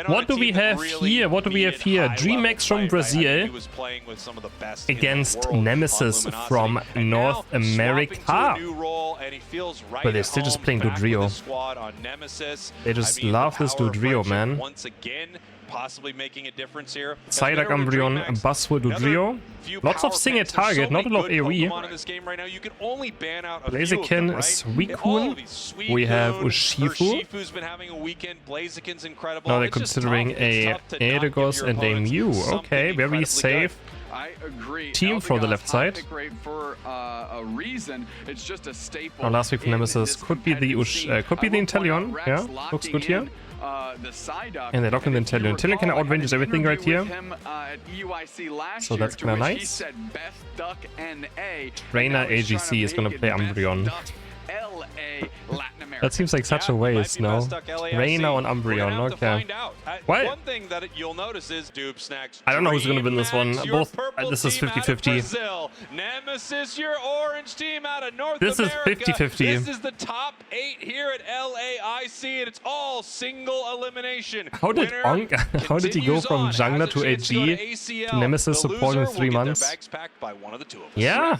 What do we have here? What do we have here? DreamMax from Brazil against Nemesis from North America. But they're still just playing Dodrio. They just love this Dodrio, man. Possibly making a difference here. Psyduck Umbreon, Buzzword Dodrio. Lots of single target, not a lot of AoE. Blaziken, Suicune. We have Urshifu. Now they're considering a Eldegoss and a Mew. Okay, very safe team for the left side. Now last week from Nemesis could be the Inteleon. Yeah, looks good here. And they lock in the Inteleon. Inteleon can outrange everything right here. So that's kind of nice. Trainer AGC is going to play Umbreon. That seems like such a waste, no? Reina on Umbreon, okay. What? One thing that you'll notice is I don't know who's gonna win this one. Both. This is 50-50. Nemesis, your orange team out of North This is 50-50. This is the top 8 here at LAIC, and it's all single elimination. How did he go from jungler to AG to Nemesis support in 3 months? Yeah.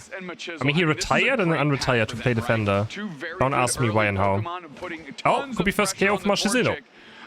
I mean, he retired and then unretired to play defender. Don't ask me why and how. Oh, could be first KO from Marchesino.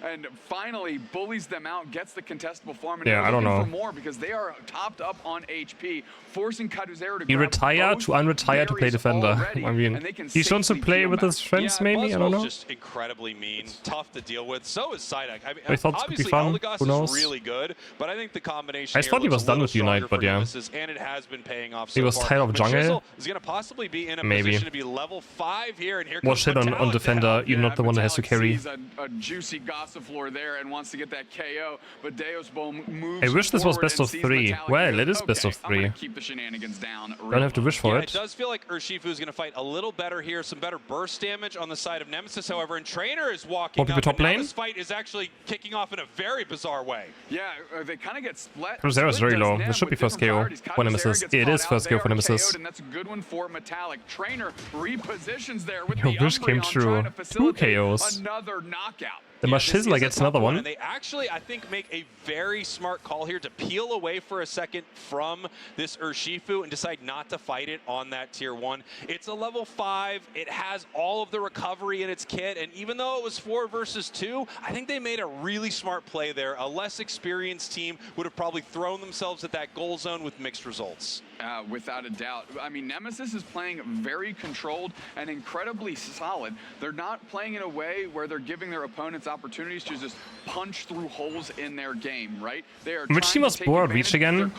And finally bullies them out, gets the contestable farm, and yeah, I don't know. For more because they are topped up on HP, forcing Kaduzera to he retired to unretire to play defender. Already, I mean, he wants to play with his friends, maybe. I don't know. Just incredibly mean, tough to deal with. So is Psyduck. I mean, I thought it could be fun. Who knows? Really good, but I think the combination. I thought he was done with Unite, but yeah. And it has been paying off. He was tired of jungle. Is going to possibly be in a maybe. Position to be level 5 here, and here more shit on defender. You're not the one that has to carry. A juicy Gossiflor there and wants to get that KO, but Deus Bowl moves. I wish this was best of 3. Well, it is best of 3. Keep the shenanigans down. Don't have to wish for it. It does feel like Urshifu is going to fight a little better here. Some better burst damage on the side of Nemesis, however, and Trainer is walking up. Top lane. This fight is actually kicking off in a very bizarre way. Yeah, they kind of get split. Cruzeiro is very low. This should be first KO for Nemesis. It is first KO for Nemesis. And that's a good one for Metallic. Trainer repositions there with your wish came true. 2 KOs. Another knockout. The Machisla gets another one. And they actually, I think, make a very smart call here to peel away for a second from this Urshifu and decide not to fight it on that tier 1. It's a level 5. It has all of the recovery in its kit. And even though it was 4 versus 2, I think they made a really smart play there. A less experienced team would have probably thrown themselves at that goal zone with mixed results. Without a doubt. I mean, Nemesis is playing very controlled and incredibly solid. They're not playing in a way where they're giving their opponents opportunities to just punch through holes in their game, right? They are. Which team was Board Reach again?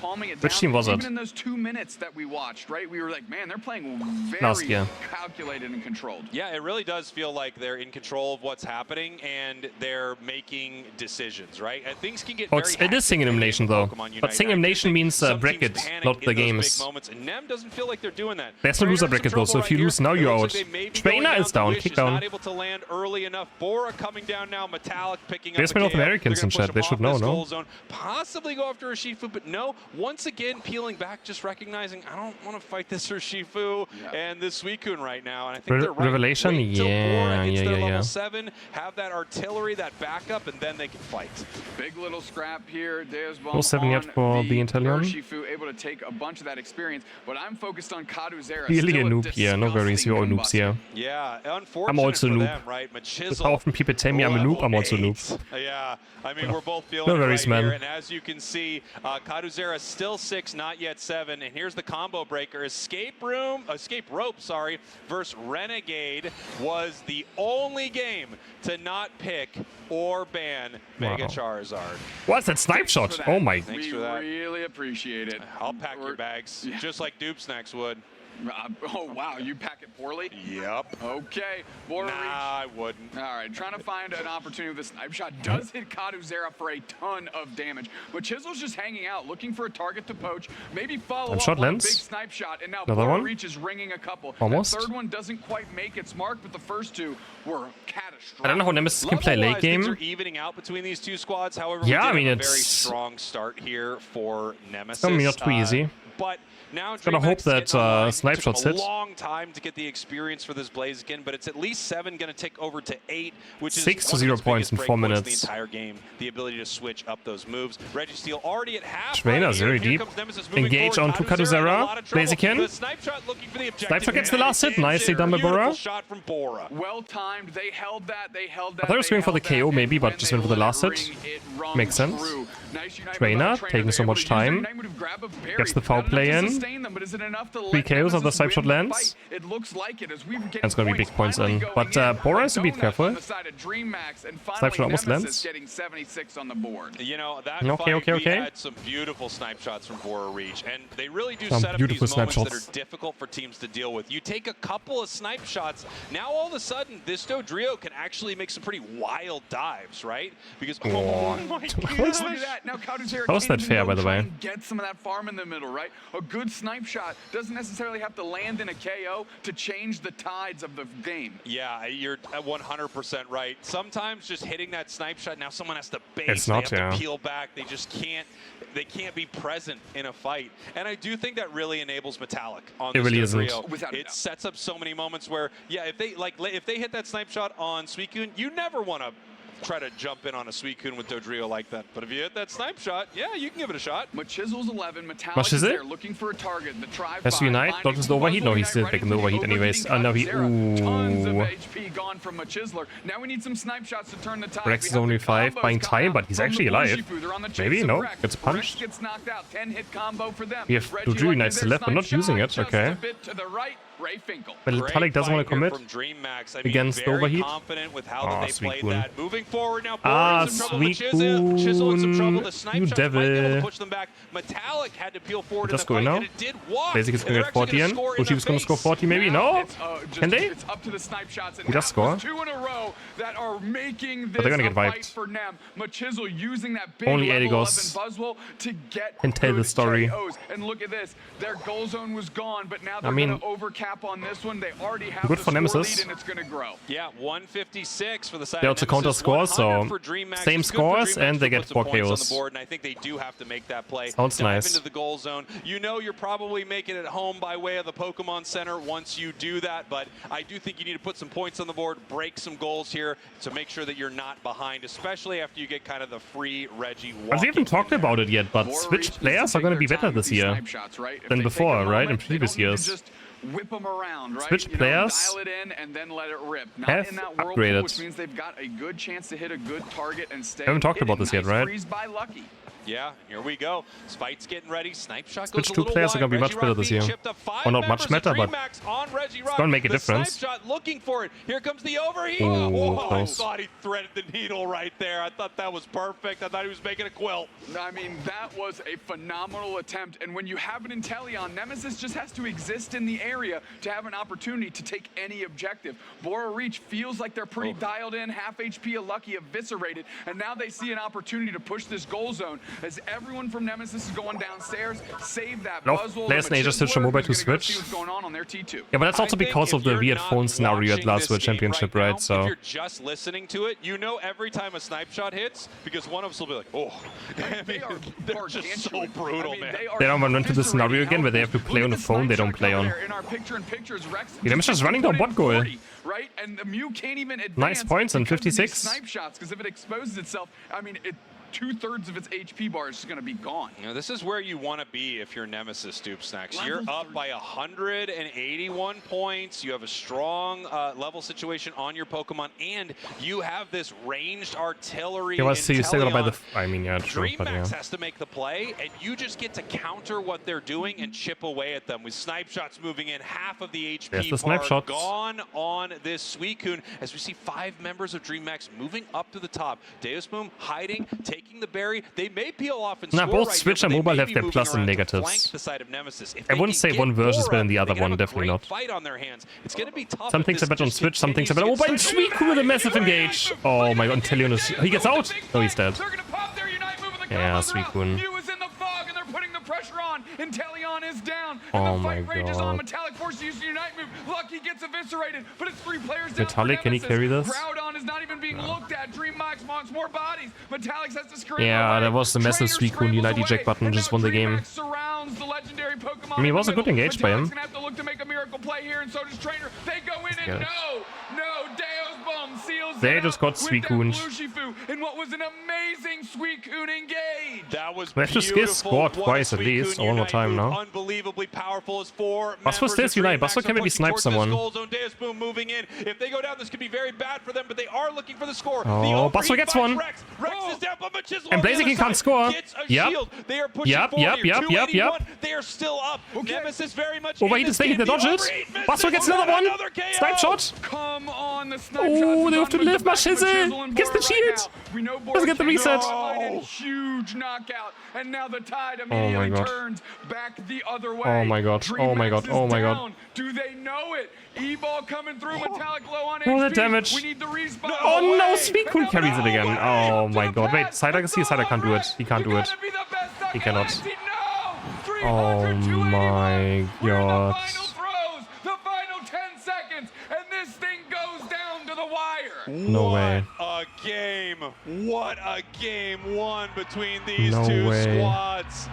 Which team was it? Even in those 2 minutes that we watched, right? We were like, man, they're playing very calculated and controlled. Yeah, it really does feel like they're in control of what's happening and they're making decisions, right? And things can get it is single elimination though. But single elimination means bracket, not the games. Moments, and Nem doesn't feel like they're doing that. There's no loser bracket though, so if you lose now, you're out. Trainer is down, kick down. Not able to land early enough. Bora coming down now. Metallic picking up. There's North Americans in chat. They should know, no? Possibly go after Urshifu, but no. Once again, peeling back, just recognizing I don't want to fight this Urshifu and this Suicune right now. And I think they're right. Revelation, level 7, have that artillery, that backup, and then they can fight. Big little scrap here. No 7 yet for the Inteleon. Urshifu able to take a bunch of that experience, but I'm focused on Kaduzera. Really a noob here, no worries, you're all noobs here. Yeah, unfortunate I'm also a noob. Them, right? How often people tell me I'm a noob, I'm also a noob. Yeah, I mean, we're both feeling no worries, right man. Here, and as you can see, Kaduzera still 6, not yet 7, and here's the combo breaker. Escape Rope, versus Renegade was the only game to not pick or ban Mega Charizard. What's that snipe shot? Oh my. Thanks for that. We really appreciate it. I'll pack your bags, just like DreamMax would. Oh, wow, you pack it poorly? Yep. Okay. I wouldn't. All right, trying to find an opportunity with this snipe shot. Does hit Kaduzera for a ton of damage, but Chisel's just hanging out, looking for a target to poach, maybe follow up on a big snipe shot, and now Bora Reach is ringing a couple. Almost. The third one doesn't quite make its mark, but the first 2 were catastrophic. I don't know how Nemesis can play late game. Things are evening out between these 2 squads. However, I mean, it's a very strong start here for Nemesis. It's not too easy. But now gotta hope that snipe shots hit. A long time to get the experience for this Blaziken, but it's at least 7 going to tick over to 8, which is 6 to 0 points in 4 minutes. The entire game, the ability to switch up those moves. Registeel already at half. Trainer very deep. Engage onto Kaduzera. Blaziken. Snipe shot gets the last hit. Nicely done by Bora. Well timed. They held that. I thought he was going for the KO maybe, but just went for the last hit. Makes sense. Trainer taking so much time. Gets the foul play in. 3 KOs of the snipe shot lands. That's going to be big points in. But Bora has to be careful. Snipe shot almost lands. You know, that okay. we had some beautiful snipe shots from Bora Reach, and they really do set up these moments that are difficult for teams to deal with. You take a couple of snipe shots, now all of a sudden this Dodrio can actually make some pretty wild dives, right? Because oh my goodness. How is that fair, by the way? Get some of that farm in the middle, right? A good snipe shot doesn't necessarily have to land in a KO to change the tides of the game. Yeah, you're 100% right. Sometimes just hitting that snipe shot, now someone has to base, it's not, they have to peel back, they just can't, they can't be present in a fight. And I do think that really enables Metallic on this really Dodrio. isn't. It sets up so many moments where, yeah, if they hit that snipe shot on Suicune, you never want to try to jump in on a Suicune with Dodrio like that. But if you hit that snipe shot, yeah, you can give it a shot. Machizel's 11, Metallic is there looking for a target. The try has to unite, dodges the overheat. No, he's still taking the overheat anyways. No, he. Tons of HP gone from Machisler. Now we need some snipe shots to turn the tide. Rex is only 5, buying time, but he's actually alive. Maybe, no, gets punched. Gets knocked out. 10-hit combo for them. We have Dodrio unites to the left, but not using it. Okay. But Metallic doesn't want to commit against the overheat. Oh, Suicune. Moving forward now. Suicune, you devil. Push them back. Metallic had to peel forward. Just going now. Basic is going to get 40 in. Uchi is going to score 40 maybe. No? Can they? It's up to the snipe shots. He does score. 2 in a row that are making this but they're going to get wiped. For Nem. Machizel using that big only 80 goes. Buzzwole to get and tell the story. KOs. And look at this. Their goal zone was gone, but now they're going to overcap on this one. They already have good for Nemesis. And it's going to grow. Yeah, 156 for the side. They also counter score, so same scores, and they get 4 KOs. And I think they do have to make that play. Sounds nice. Into the goal zone. You know you're probably making it home by way of the Pokemon Center once you do that, but I do think you need to put some points on the board, break some goals here to make sure that you're not behind, especially after you get kind of the free Reggie. We haven't talked about it yet, but Switch players are going to be better this year than before, right? In previous years. Whip them around, right? Switch players dial it in and then let it rip. Not have in that upgraded. Which means they've got a good chance to hit a good target and stay. We haven't talked about this yet, right? By Lucky. Yeah, here we go. Spite's getting ready. Snipe shot Switch 2 players are going to be much better this year. Or not much better, but it's going to make a difference. Snipe shot looking for it. Here comes the overheat. I thought he threaded the needle right there. I thought that was perfect. I thought he was making a quilt. I mean, that was a phenomenal attempt. And when you have an Inteleon, Nemesis just has to exist in the area to have an opportunity to take any objective. Bora Reach feels like they're pretty dialed in. Half HP of Lucky eviscerated. And now they see an opportunity to push this goal zone. As everyone from Nemesis is going downstairs, save that Buzzwole. Players can just switch from mobile to Switch. Yeah, but that's also because of the weird phone scenario at last World Championship, right? So if you're just listening to it, you know every time a snipe shot hits, because one of us will be like, oh. I mean, they're just so brutal, man. They don't run into the scenario again where they have to play on the phone they don't play on. Nemesis just running down bot goal. Right, and the Mew can't even advance. Nice points on 56. Snipe shots, because if it exposes itself, I mean, 2/3 of its HP bar is just going to be gone. You know, this is where you want to be if you're Nemesis Stoop Snacks. You're up by 181 points. You have a strong level situation on your Pokemon, and you have this ranged artillery. Yeah, let's see. You still by the. I mean, yeah, true. DreamMax has to make the play, and you just get to counter what they're doing and chip away at them with snipe shots moving in. Half of the HP bar gone on this Suicune, as we see 5 members of DreamMax moving up to the top. Deus Boom hiding, taking the berry. They may peel off and score. Both Switch and mobile have their plus and negatives. I wouldn't say one version is better than the other one, definitely not. It's going to be tough. Some things are better on Switch, some things are better. Oh, by Suicune with a massive engage. Oh my god, Inteleon is. He gets out. Oh, he's dead. Yeah, Suicune. Pressure on. Inteleon is down. Oh and the my fight rages on. god. Metallic forced to use the Unite move. Lucky gets eviscerated, but it's 3 players down. Metallic, can he carry this? Groudon is not even being looked at. DreamMax wants more bodies. Metallic has to scramble. Yeah, that was the massive Suicune Unite eject button, just won the game. Surrounds the legendary Pokemon. I mean, it was a good engage by him. right here, and so does Trainer. They go in and no, Deo's bomb seals They just got Suicune. In what was an amazing Suicune engage. That was we have to skip squad twice at least, or one more time now. Unbelievably powerful as four. Was was this Unite? Buster can maybe snipe someone. Moving in. If they go down, this could be very bad for them, but they are looking for the score. Oh, Buster gets one. Rex is down, but And Blaziken can't score. Yep. They are pushing Yep. They are still up. Nemesis very much. Oh, wait, they can dodge it. Buster gets another one. Snipe shot. Come on, the snipe Oh, they have to live. Machisel gets the shield. Doesn't get the reset. Huge knockout, and now the tide immediately turns back the other way. Oh my god. Oh my god. Oh my god. Do they know it? E-ball coming through, metallic low on Oh, the HP. damage. We need the respawn. Oh no, Suicune carries it again. Oh my god. Wait, Cider can't do it. He can't do it. He cannot. Oh my god. The final 10 seconds, and this thing goes down to the wire. No way. What a game. What a game won between these No two way. squads.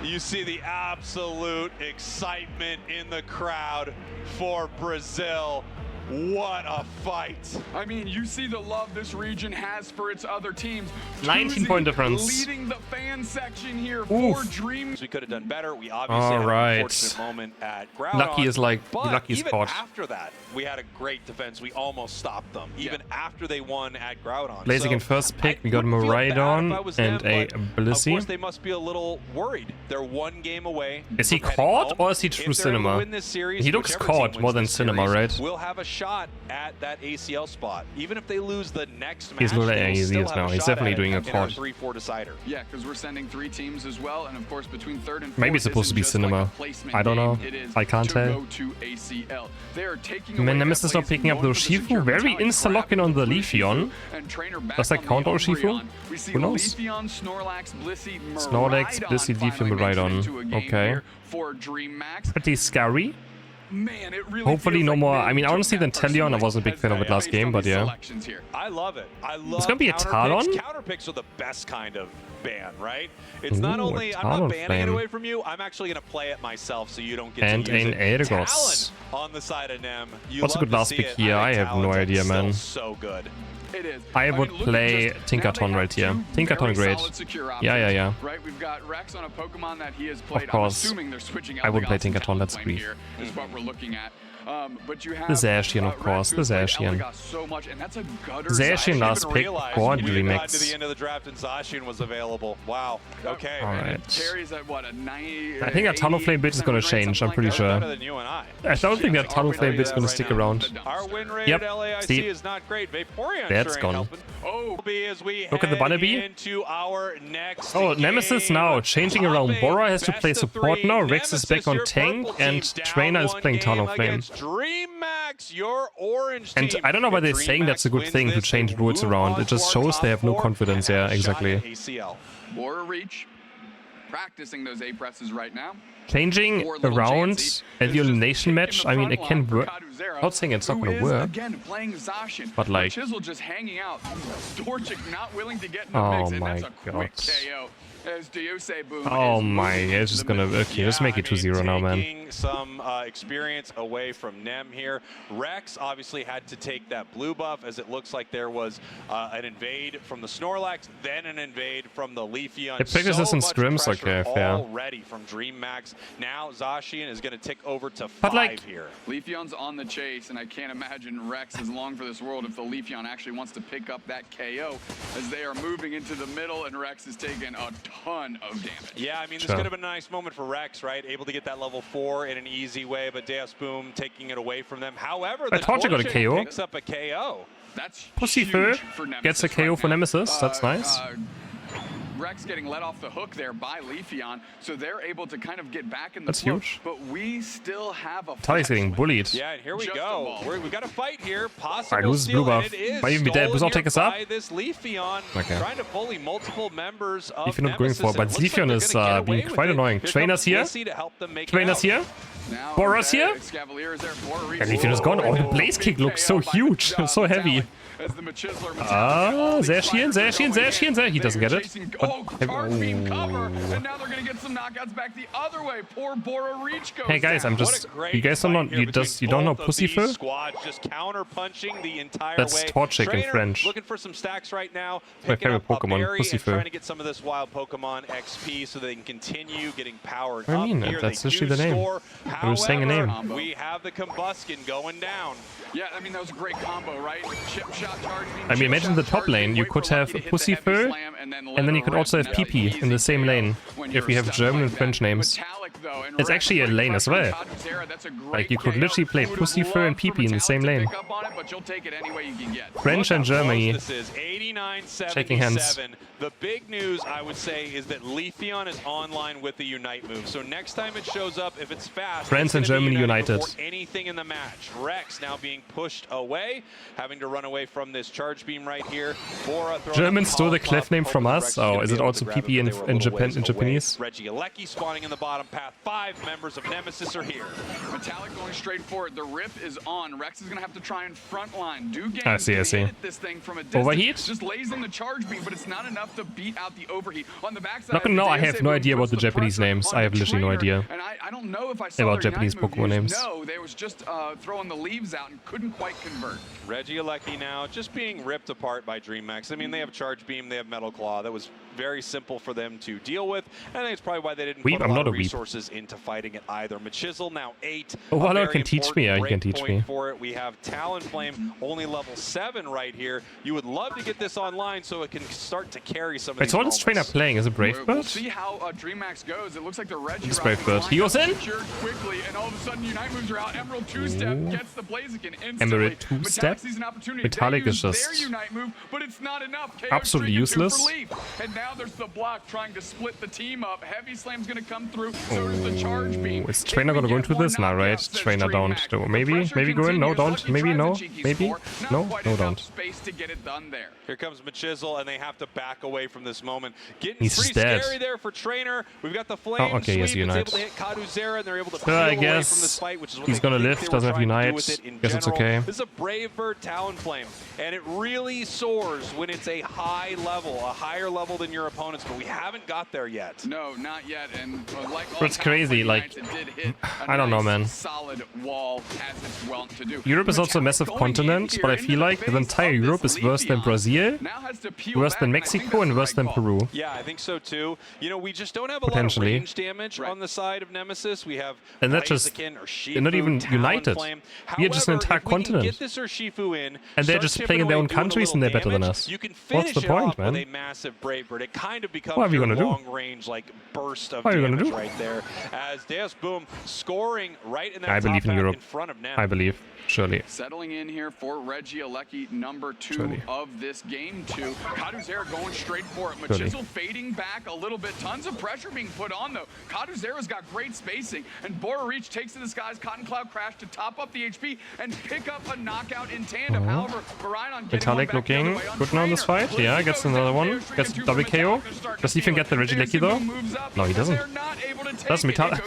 You see the absolute excitement in the crowd for Brazil. What a fight. I mean, you see the love this region has for its other teams. 19-point difference. Leading the fan section here for Dream. We could have done better. We obviously had an unfortunate moment at Groudon. Lucky is like, but Lucky is even caught. after that, we had a great defense. We almost stopped them, even after they won at Groudon. Blaziken first pick, we got Miraidon and a Blissey. Of course, they must be a little worried. They're one game away. Is he caught or is he true Cinema? He looks caught more than Cinema, right? We'll have a shot at that ACL spot. Even if they lose the next match, He's now. He's definitely doing a caught. 3-4 decider. Yeah, because we're sending 3 teams as well, and of course between 3rd and 4th, Maybe it's supposed to be Cinema. I don't know. I can't tell. Nemesis not picking up the Urshifu. Very insta-locking on the Leafeon. Does that count Urshifu? Who knows? Snorlax, Blissey, Leafeon, Miraidon. Okay. Pretty scary. Man, it really hopefully no like more. I mean, honestly, than Teleon, I wasn't a big fan of it last game, but yeah. I love it. I love it's gonna be a Talon? Counter picks are the best kind of ban, right? It's not only I'm not banning it away from you, I'm actually gonna play it myself so you don't get to use it. Talon on the side of Nem. What's a good last pick here? I have no idea, man. So good. It is. I would play Tinkaton right here. Tinkaton great. Yeah. Right, we've got Rex on a Pokemon that he has played. Of course. I'm assuming they're switching out. I would play Tinkaton, that's great. Is what we're looking at. But you have the Zacian, of course. The Zacian. Zacian last pick for DreamMax. To the end of the draft and Zacian was available. Wow. Okay. Alright. I think that Talonflame bit is gonna change, I'm pretty sure. I don't think that Talonflame bit is gonna stick around. Our win rate at LAIC is not great. That's gone. Look at the Bunnelby. Oh, Nemesis now changing around. Bora has to play support now. Rex is back on tank, and Trainer is playing Talonflame. DreamMax, your orange and I don't know why they're saying that's a good thing to change rules around. It just shows they have no confidence. Yeah, exactly. Bora reach, practicing those A presses right now. Changing around at the elimination match, I mean, it can work. I'm not saying it's not going to work, but like, oh my god. Oh my, it's just gonna, okay, let's make it 2-0 now, man. Some experience away from Nem here. Rex obviously had to take that blue buff, as it looks like there was an invade from the Snorlax, then an invade from the Leafeon. It figures this in scrims, okay, fair. Already from DreamMax. Now Zacian is going to tick over to 5 here. Leafeon's on the chase, and I can't imagine Rex is long for this world if the Leafeon actually wants to pick up that KO, as they are moving into the middle, and Rex is taking a ton of damage. Yeah, I mean, this could have been a nice moment for Rex, right? Able to get that level 4 in an easy way, but Deus Boom taking it away from them. However, the Torchic got a KO. Picks up a KO. That's Pussyfur gets a KO for Nemesis. That's nice. Rex getting let off the hook there by Leafeon, so they're able to kind of get back in the That's huge. But we still have a Tali's getting bullied. Yeah, and here we go. We got a fight here. Possible Alright, who's blue buff? Might even be dead. Does not take us up. This Leafeon trying to bully multiple members of Leafeon not going for, but Leafeon is being quite annoying. Trainer's here. Trainer's here. Boros here? And Leafeon is gone. Oh, the Blaze Kick looks so huge. So heavy. Ah, sehr schön, sehr schön, sehr schön, sehr. He doesn't get it. Hey guys, I'm just. You guys don't know. You don't know Pussyfur? That's Torchic in French. Looking for some stacks right now. My favorite Pokemon, Pussyfur. Trying to get some of this wild Pokemon XP so they can continue getting powered I mean, up. that's literally the name. I was saying a name. We have the Combuskin going down. Yeah, I mean, that was a great combo, right? Chip shot, charge beam, I mean, imagine the top lane. You could have Pussyfur, and then you could also have PP in the same lane, if we have German and French names. It's actually a lane as well. Like, you could literally play Pussyfur and PP in the same lane. French and Germany. Shaking hands. The big news, I would say, is that Leafeon is online with the Unite move. So next time it shows up, if it's fast, France and Germany united. Anything in the match. Rex now being pushed away, having to run away from this charge beam right here. Germans stole the clef name from us. Oh, is it also PP in Japanese? LAIC spawning in the bottom path. 5 members of Nemesis are here. Metallic going straight forward. The rip is on. Rex is going to have to try and frontline. Do games. I see. This thing from a distance. Overheat? Just lays in the charge beam, but it's not enough to beat out the overheat. On the backside, Not gonna know. I have no idea about the Japanese names. I have literally no idea. And I don't know if I saw about Japanese Pokemon names. No, they was just throwing the leaves out and couldn't quite convert. LAIC now just being ripped apart by DreamMax. I mean, they have Charge Beam, they have Metal Claw. That was very simple for them to deal with. And I think it's probably why they didn't put a lot of resources into fighting it either. Machisel now 8. Oh, Valor can teach me. Yeah, he can teach me. For it. We have Talonflame only level 7 right here. You would love to get this online so it can start to carry some of these. So what's trainer playing? Is it Brave Bird? We'll see how DreamMax goes. It looks like the Reggie it's Brave Bird. He goes in. Quickly, and all of a sudden Unite moves are out. Emerald 2-step gets the Blaziken instantly. Emerald 2-step? Metallic is just move, but it's not enough. Absolutely useless. And now there's the block trying to split the team up. Heavy Slam's gonna come through. So does the charge beam. Is trainer gonna go into this? Nah, right? Trainer don't. Maybe go in. No, don't. Maybe no. Maybe no. No, don't. Space to get it done there. Here comes Machisel, and they have to back away from this moment. Getting He's pretty dead. Scary there for Trainer. We've got the flame. Oh, okay, yes, Unite. It's able to hit Kaduzera, and they're able to peel I away guess from this fight, which is what he's gonna live. Doesn't have Unite. Guess it's okay. This is a Brave Bird Talonflame, and it really soars when it's a high level, a higher level than your opponents. But we haven't got there yet. No, not yet. And like it's crazy. Like I don't know, man. Solid wall as it's wont to do. Europe is also a massive continent, but I feel like the entire Europe is worse than Brazil, worse than Mexico, and worse than Peru. Yeah, I think so too. You know, we just don't have a lot of range damage on the side of Nemesis. We have and that's just they're not even united. We are just an entire continent, get this Urshifu in, and they're just playing in their own countries and they're better than us. What's the point, man? With a massive Brave Bird. It kind of becomes what are we gonna do? Long range like burst of damage right there. As Deus Boom scoring right in that I believe in Europe. in front of Nem. I believe. Surely. Settling in here for LAIC, number 2 of this game 2. Kaduzera going straight for it. Machisel fading back a little bit. Tons of pressure being put on though. Kaduzera's got great spacing, and Bora Reach takes to the skies. Cotton Cloud Crash to top up the HP and pick up a knockout in tandem. However, Metallic looking good now in this fight. Yeah, gets another one. Gets double KO. Does he even get the Regieleki though? No, he doesn't. That's Metallic.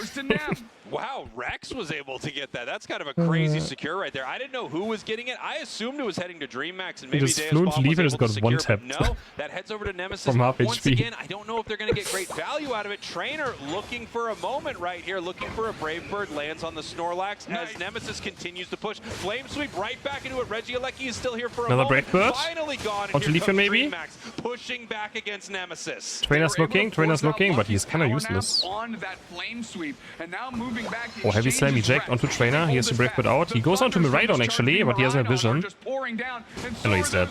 Wow, Rex was able to get that. That's kind of a crazy secure right there. I didn't know who was getting it. I assumed it was heading to DreamMax, and maybe just flew into Leaf and just got one tap. No, that heads over to Nemesis. From half Once HP. again, I don't know if they're going to get great value out of it. Trainer looking for a moment right here, looking for a Brave Bird, lands on the Snorlax as Nemesis continues to push. Flame sweep right back into it. Regieleki is still here for a another moment. Brave Bird. Finally gone. Onto Leafeon maybe. DreamMax pushing back against Nemesis. Trainer's looking, but he's kind of useless. On that flame sweep, and now moving back. Oh, heavy slam eject onto Trainer. He has to Brave Bird out. He goes on to Miraidon actually, but he has no vision. I know he's dead.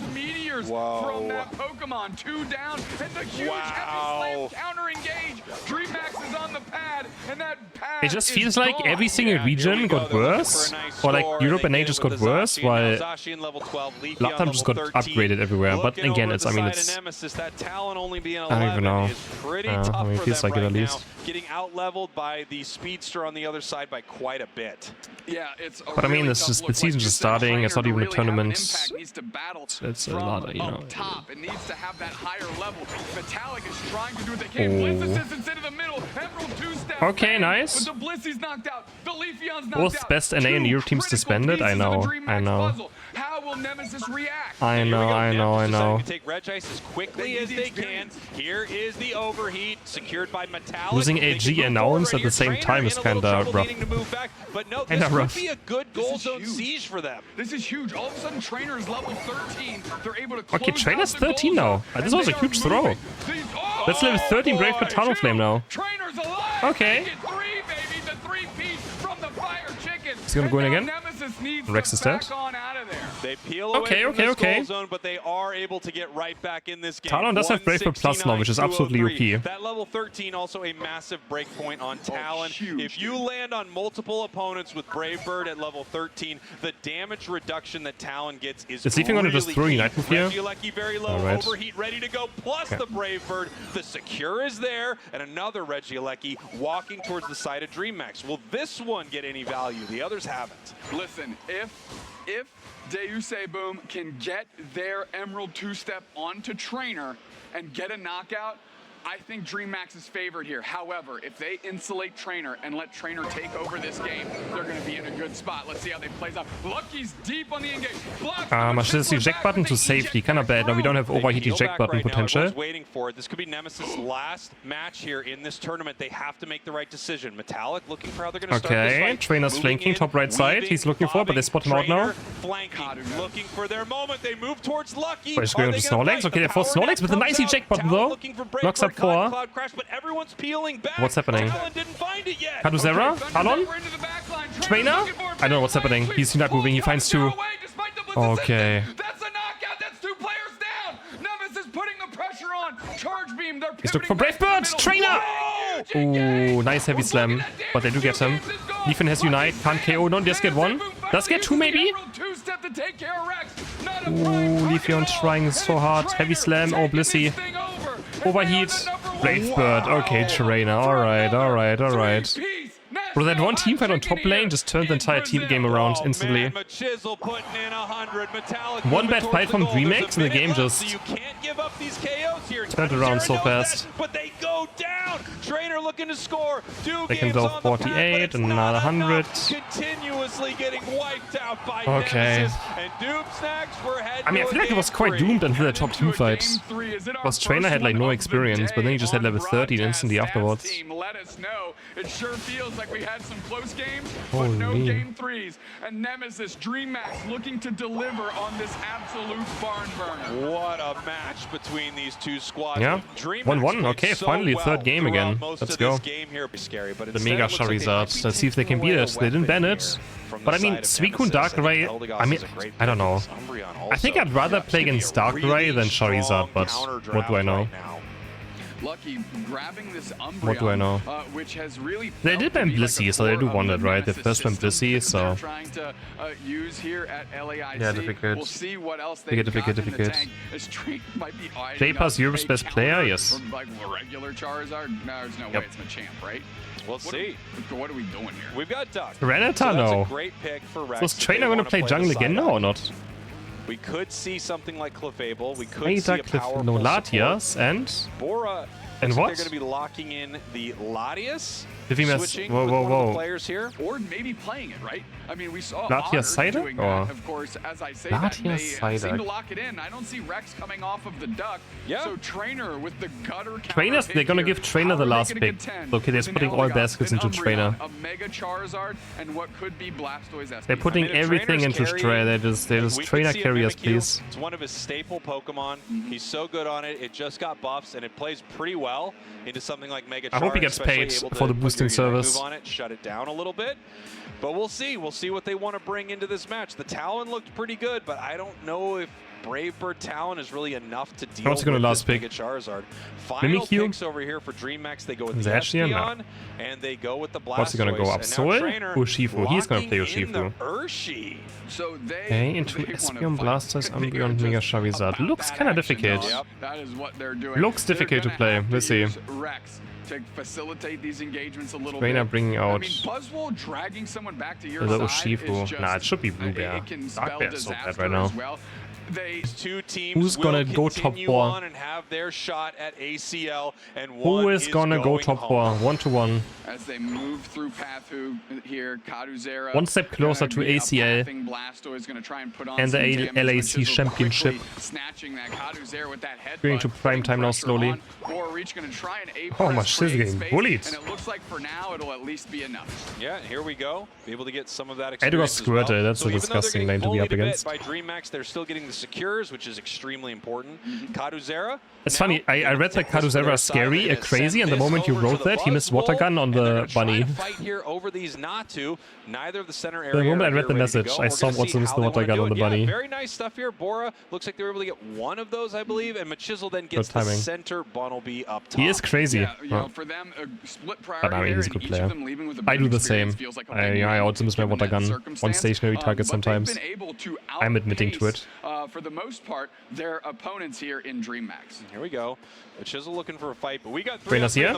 Wow. From that Pokemon, 2 down, and the huge heavy slam counter engage. DreamMax is on the pad, and that pad it just feels like every single region got worse, or like Europe and Asia just got worse, while Latam just got upgraded everywhere. But again, it's, I mean, it's, I don't even know. I mean, it feels like it at least. Getting out leveled by the speedster on the other side by quite a bit. Yeah, it's but I mean, it's just the season's just starting. It's not even a tournament. It's a lot of, you know. Top. It needs to have that higher level. Metallic is trying to do what they can. Blitz assistance into the middle. Emerald 2-step. Okay, nice. But the Blissy's knocked out. The Leafeon's knocked Both out. best NA and Europe teams disbanded. I know. I know. How will Nemesis react? I know. To take Reg Ice as quickly as they can. Here is the overheat secured by Metallic. Losing AG announced at the same time is kinda rough. But no, this could be a good goal zone siege for them. This is huge. All of a sudden, Trainer is level 13. They're able to close Okay, Trainer's 13 now. This was a huge throw. That's level 13 Brave for Tunnel Flame now. Trainer's alive. Okay. Three, baby. The three-piece from the Fire Chicken. He's gonna go in again. Rex is dead. They peel away from this goal zone, but they are able to get right back in this game. Talon does have Brave for Plus now, which is absolutely OP. That level 13 also a massive break point on Talon. If you land on multiple opponents with Brave Bird at level 13, the damage reduction that Talon gets is Is Leafing gonna just throw Unite Move here? Reggie very low, overheat ready to go, plus the Brave Bird. The Secure is there, and another Regieleki walking towards the side of DreamMax. Will this one get any value? The others haven't. Listen, if Deus Boom can get their Emerald two-step onto Trainer and get a knockout, I think DreamMax is favored here. However, if they insulate Trainer and let Trainer take over this game, they're going to be in a good spot. Let's see how they plays out. Lucky's deep on the engage. I should the eject button to safety. Kinda bad. Now we don't have overheat eject button potential. Waiting for it. This could be Nemesis' last match here in this tournament. They have to make the right decision. Metallic looking for how they're going to start this Okay, fight. Trainer's flanking top right side. He's looking for, but they spot him out now. Flanking, looking for their moment. They move towards Lucky. He's going to Snorlax. Okay, they force Snorlax with a nice eject button though. Knocks up 4. But everyone's peeling back. What's happening? Talon didn't find it yet. Kaduzera? Talon? Trainer? I don't know what's happening. He's not moving. He finds 2. Okay. That's a knockout. That's 2 players down. Nemesis putting the pressure on. Charge beam. They're He's looking for Brave Bird. Trainer! Ooh, nice heavy slam. But they do get him. Leafin has Unite. Can't KO. No, just get 1. Does get 2 maybe? Ooh, Leafeon trying so hard. Heavy slam. Oh, Blissey. Overheat. Brave Bird. Okay, Trainer. Alright. Bro, that one team fight on top lane just turned the entire team game around instantly. One bad fight from DreamMax and the game just turned around so fast. But they go down. Trainer looking to score. They can go 48, another 100. Continuously getting wiped out by okay. I mean, I feel like it was quite doomed until the top team fight. Because Trainer had like no experience, but then he just had level 13 instantly afterwards. Let us know. It sure feels like we had some close games, but no game 3s. And Nemesis, DreamMax looking to deliver on this absolute barn burner. What a match between these two squads. Yeah, 1-1. Okay, finally third game again. Let's go. The Mega Charizard. Let's see if they can beat it. They didn't ban it. But I mean, Suicune Darkrai, I mean, I don't know. I think I'd rather play against Darkrai than Charizard, but what do I know? Lucky grabbing this Umbreon, what do I know? Which has really they did ban Blissey, so they do want it, right? They first ban Blissey, so trying to use here at LAIC. Yeah, difficult. We'll see what else they difficult. J-Pass Europe's best player, yes. Like regular Charizard? No, there's no way it's Machamp, right? We'll see. What are we doing here? We've got Duck. Renata, no. Great pick for Rex. So is Trainer going to play jungle again now or not? We could see something like Clefable. We could see a powerful no Latias and Bora. And what? They're going to be locking in the Latias. Switching with one of the players here, or maybe playing it, right? I mean, we saw Latias Psyduck, or of course, as I say, Latias they seem to lock it in. I don't see Rex coming off of the Duck. Yeah. So Trainer with the gutter. Trainers, they're gonna give Trainer the last pick. Okay, they're putting all baskets into Trainer. A Mega Charizard and what could be Blastoise SP. They're putting everything into Trainer. They just Trainer carriers, please. It's one of his staple Pokemon. He's so good on it. It just got buffs and it plays pretty well into something like Mega Charizard. I hope he gets paid for the boosting service. Move on it, shut it down a little bit. But we'll see. We'll see what they want to bring into this match. The Talon looked pretty good, but I don't know if Brave Bird Talon is really enough to deal with this Mega Charizard. Final picks over here for DreamMax. They go with the Espeon, and they go with the Blastoise. What's he gonna go up? Soil? Urshifu. He's gonna play Urshifu. So okay, into Espeon, Blastoise, Umbreon, Mega Charizard. Looks kind of difficult. Yep. That is what they're doing. Looks difficult to play. We'll see. To facilitate these engagements a little Trainer bit. bringing out Buzzwole dragging someone back to your the side Urshifu. Nah, it should be Blue Bear. Dark Bear is so bad right now. Who's gonna go top 4? And have their shot at ACL, and Who is gonna go top 4? 1-1. As they move through Pathu here, Kaduzera, one step closer to ACL and the LAIC Championship. Going to prime time now slowly. Oh, Machiz getting bullied. And it looks like for now it'll at least be enough. Yeah, here we go. Be able to get some of that experience. Squirtle, well. That's a disgusting lane to be up against. By DreamMax, they're still getting the secures, which is extremely important. Kaduzera. It's funny, I read that Kaduzera is scary, crazy, and the moment you wrote that, he missed water gun on the bunny. Fight here over these Natu. Neither of the center area. The moment I read the message, I saw what's missed the water gun on the bunny. Very nice stuff here. Bora looks like they were able to get one of those, I believe, and Machizel then gets the center Bunnelby up top. He is crazy. Yeah, you know, for them, a split priority but I mean, he's a good player. I do the same. I also miss my water gun. One stationary target sometimes. I'm admitting to it. For the most part, their opponents here in DreamMax. Here we go. Machizel looking for a fight, but we got Trainers here.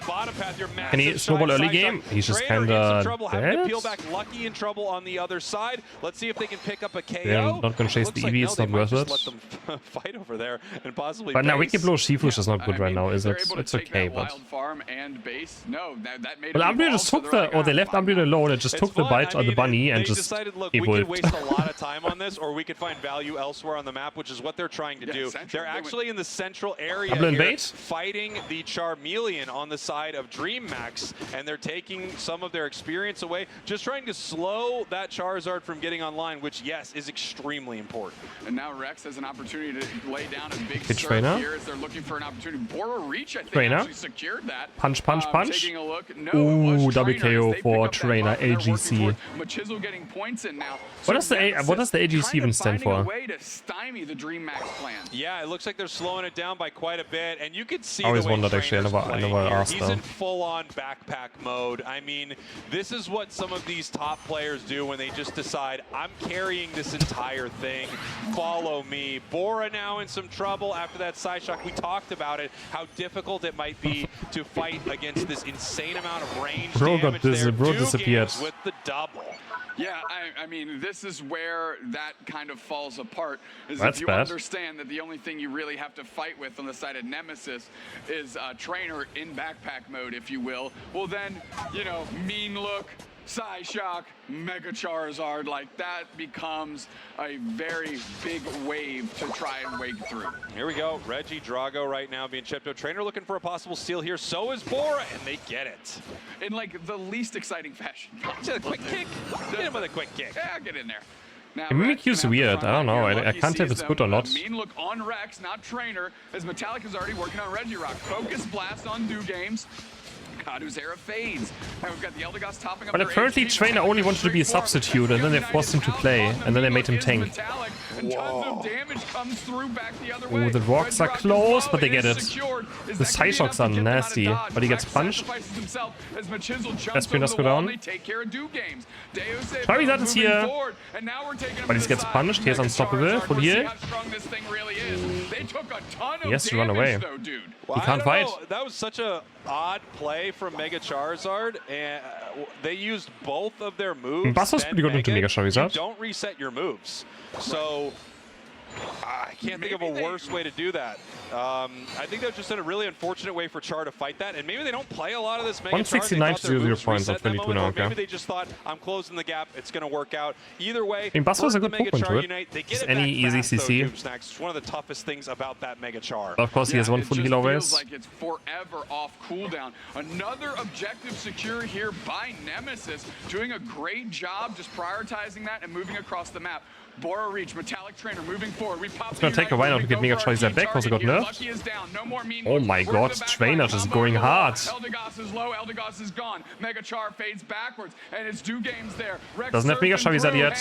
Can he snowball early game? He's just kinda dead. Peel back Lucky in trouble on the other side. Let's see if they can pick up a KO. Yeah, not gonna chase the EV, it's not worth it. Let them fight over there and possibly. But now Wiki Blow Shifu is not good right now, is it? It's okay, but. Well, Umbreon just took the, or they left Umbreon alone and just took the bite on the bunny and just decided, look, we could waste a lot of time on this, or we could find value elsewhere on the map, which is what they're trying to do. They're actually in the central area here, fighting the Charmeleon on the side of DreamMax, and they're taking some of their experience away, just trying to slow that Charizard from getting online, which, yes, is extremely important. And now Rex has an opportunity to lay down a big serve here as they're looking for an opportunity. Bora Reach, I think, actually secured that. Punch. Taking a look. No, ooh, double KO for Trainer, AGC. Machizel getting points in now. What does the AGC even stand for? Way to stymie the DreamMax plan. Yeah, it looks like they're slowing it down by quite a bit, and you can see. I always wondered actually. I never asked He's in full-on backpack mode. I mean, this is what some of these top players do when they just decide, I'm carrying this entire thing. Follow me. Bora now in some trouble after that side shock. We talked about it, how difficult it might be to fight against this insane amount of range damage there. Bro disappeared with the double. Yeah, I mean, this is where that kind of falls apart. Is That's if you bad. understand that the only thing you really have to fight with on the side of Nemesis is a trainer in backpack mode, if you will. Well, then, you know, mean look, Psyshock, Mega Charizard, like that becomes a very big wave to try and wade through. Here we go. Reggie Drago right now being chipped out. Trainer looking for a possible steal here. So is Bora, and they get it. In like the least exciting fashion. Just a quick kick. Get him with a quick kick. Yeah, get in there. Now, Mimikyu's weird. I don't know. I can't tell if it's good or not. Mean look on Rex, not Trainer, as Metallic is already working on Regirock. Focus blast on Do Games. Kaduzera fades. Now we've got the Eldegoss topping up. But apparently Trainer only wanted to be a substitute, and then they forced him to play, and then they made him tank. Whoa. Oh, the rocks are close, but they get it. The side shocks are nasty, but he gets punched. Espionus go down. Charizard is here, but he gets punched. He is unstoppable. Full heal. He has to run away. He can't fight. That was such a odd play from Mega Charizard, and they used both of their moves. Buster's pretty good into Mega Charizard. You don't reset your moves, so I can't think of a worse way to do that. I think that was just a really unfortunate way for Char to fight that, and maybe they don't play a lot of this Mega 169 to 0 points at 22 now, okay. Maybe they just thought, I'm closing the gap, it's going to work out. Either way, I mean, Buster's a good Mega Pokemon Char to Unite, they it. get it Any easy CC. It's one of the toughest things about that Mega Char. Of course, he has one full heal always. Feels like it's forever off cooldown. Another objective secure here by Nemesis, doing a great job just prioritizing that and moving across the map. Bora Reach, Metallic Trainer moving forward. It's gonna take a while to get Mega Charizard back because he got nerfed. Oh my god, Trainer just going hard. Eldegoss is low, Eldegoss is gone. Mega Char fades backwards, and it's Do Games there. Doesn't have Mega Charizard yet.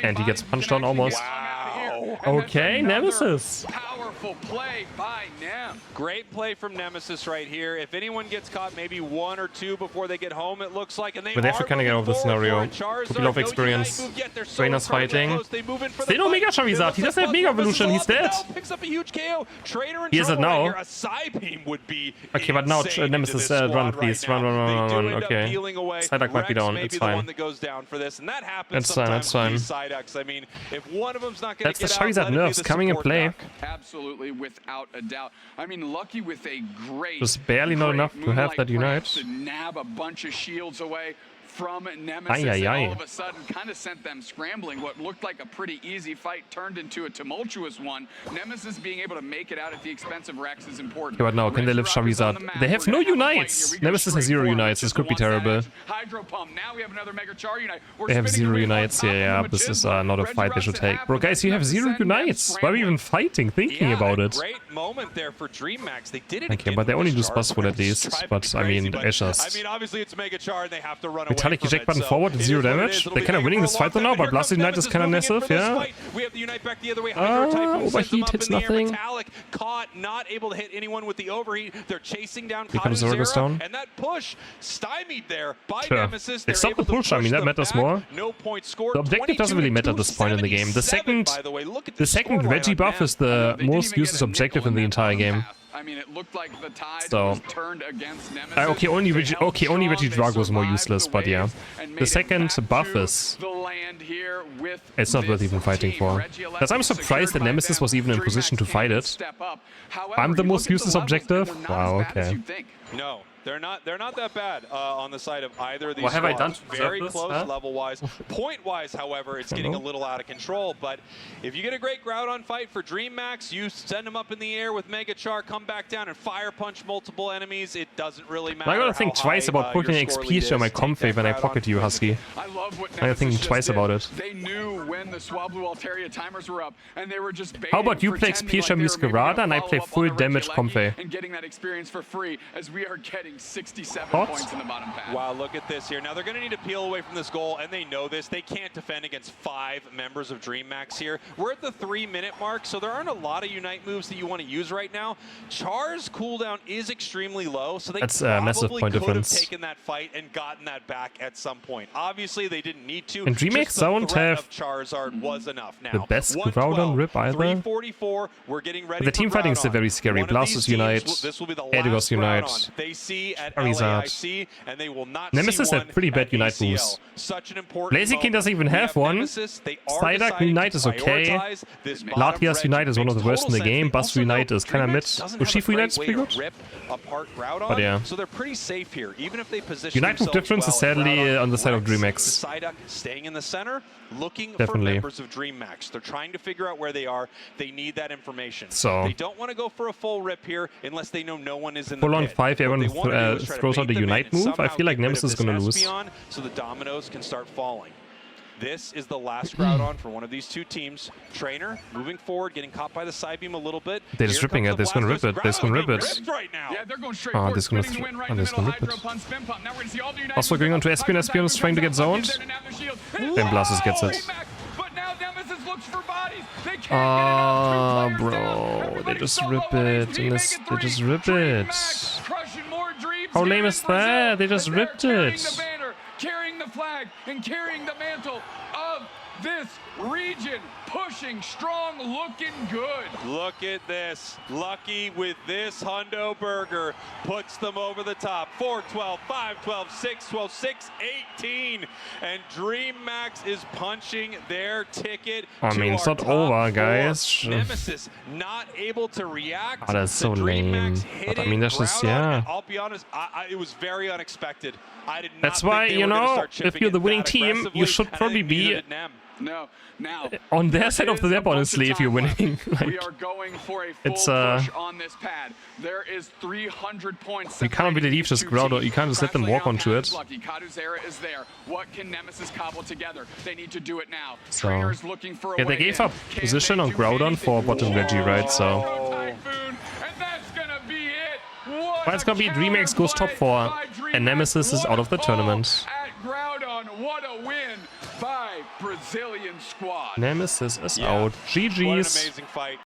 And he gets punched down almost. Wow. Okay, Nemesis. Powerful play by Nem. Great play from Nemesis right here. If anyone gets caught, maybe 1 or 2 before they get home, it looks like. And they but they have to kind of get over the scenario. A bit of experience. Trainer's was fighting. Still no Mega Charizard. He doesn't have Mega Evolution. He's dead. He is it now. Okay, but now Nemesis, run, please. Run. Okay. Psyduck might be down. It's fine. It's fine. That's the Charizard nerfs coming in play. Absolutely, without a doubt. I mean, Lucky with a great, just barely not enough to have that unite. To nab a bunch of shields away from Nemesis, and all of a sudden kind of sent them scrambling. What looked like a pretty easy fight turned into a tumultuous one. Nemesis being able to make it out at the expense of Rex is important. Okay, but now, can they live Charizard? They have no unites! Nemesis has 0 unites, this could be terrible. They have 0 unites, yeah, this is not a fight they should take. Bro, guys, you have 0 unites! Why are we even fighting, thinking about it? Okay, but they only do Buzzful at least, but I mean, it's just... Metallic eject button forward at 0 damage. They're kind of winning this fight though now, but Blasted Unite is kind of massive, yeah. Overheat hits nothing. Caught, not able to hit anyone with the overheat. They're chasing down down. And that push stymied there by Nemesis. They stopped the push, I mean that matters more. The objective doesn't really matter at this point in the game. The second Reggie buff is the most useless objective in the entire game. I mean, it looked like the tide was turned against Nemesis. Okay, only Reggie Drug was more useless, but yeah. The second buff is... It's not worth even fighting for. Because I'm surprised that Nemesis was even in position to fight it. I'm the most useless objective? Wow, okay. No. They're not that bad on the side of either of these. What have I done? Very close level-wise. Point-wise, however, it's getting a little out of control. But if you get a great Groudon fight for DreamMax, you send him up in the air with Mega Char, come back down and fire punch multiple enemies. It doesn't really matter. I gotta think twice about putting an XP share on my comp fave when I pocket you, Husky. I gotta think twice about it. They knew when the Swablu Altaria timers were up, and they were just how about you play XP share Muscarada and I play full damage comp fave? And getting that experience for free as we are getting 67 points in the bottom pad. Wow, look at this here. Now they're going to need to peel away from this goal, and they know this. They can't defend against 5 members of DreamMax here. We're at the 3-minute mark, so there aren't a lot of Unite moves that you want to use right now. Char's cooldown is extremely low, so they probably could have taken that fight and gotten that back at some point. Obviously, they didn't need to. And DreamMax don't have Charizard was enough. Now, the best Groudon rip either. 344, we're getting ready. The team fighting is still very scary. Blastus Unite, Edigos Unite. They see at LAIC, and they will not Nemesis have pretty bad Unite moves. LAIC doesn't even have one. Psyduck Unite is okay. Latias Unite is one of the worst in the game. Buzzful Unite is kind of mid. Urshifu Unite is pretty good. But yeah. So they're pretty safe here, even if they position Unite move difference is sadly on the side of DreamMax. Psyduck staying in the center, looking for members of DreamMax. They're trying to figure out where they are. They need that information. So they don't want to go for a full rip here unless they know no one is in the full on 5, everyone throws out the Unite move. I feel like Nemesis is going to lose. So the dominoes can start falling. This is the last Groudon for one of these two teams. Trainer moving forward, getting caught by the side beam a little bit. They're just ripping it. They're just going to rip it. They're just going to rip it. Yeah, they're going straight they're going to rip it. Also going on to Espion. Espion is trying to get zoned. Then Blastus gets it. Bro, they just rip it. They just rip it. How lame is that? They just ripped it. Carrying the flag and carrying the mantle of this region, pushing strong, looking good. Look at this. Lucky with this Hundo Burger puts them over the top. 4-12, 5-12, 6-12, 6-18. And DreamMax is punching their ticket. I mean, it's not over, guys. Nemesis not able to react. That's so lame. But I mean, that's just, yeah. I'll be honest, it was very unexpected. I did not That's why, you know, if you're the winning team, you should probably be on their side of the map, honestly, if you're winning. Like, we are going for a full push on this pad. There is 300 points. You can't really leave this Groudon. You can't just let them walk onto it. Kaduzera is there. What can Nemesis cobble together? They need to do it now. So yeah, they gave up position on Groudon for bottom Reggie, right? So but it's gonna be DreamMax goes top 4, and Nemesis is out of the tournament. What a win by Brazilian squad. Nemesis is out. GG's. What an amazing fight.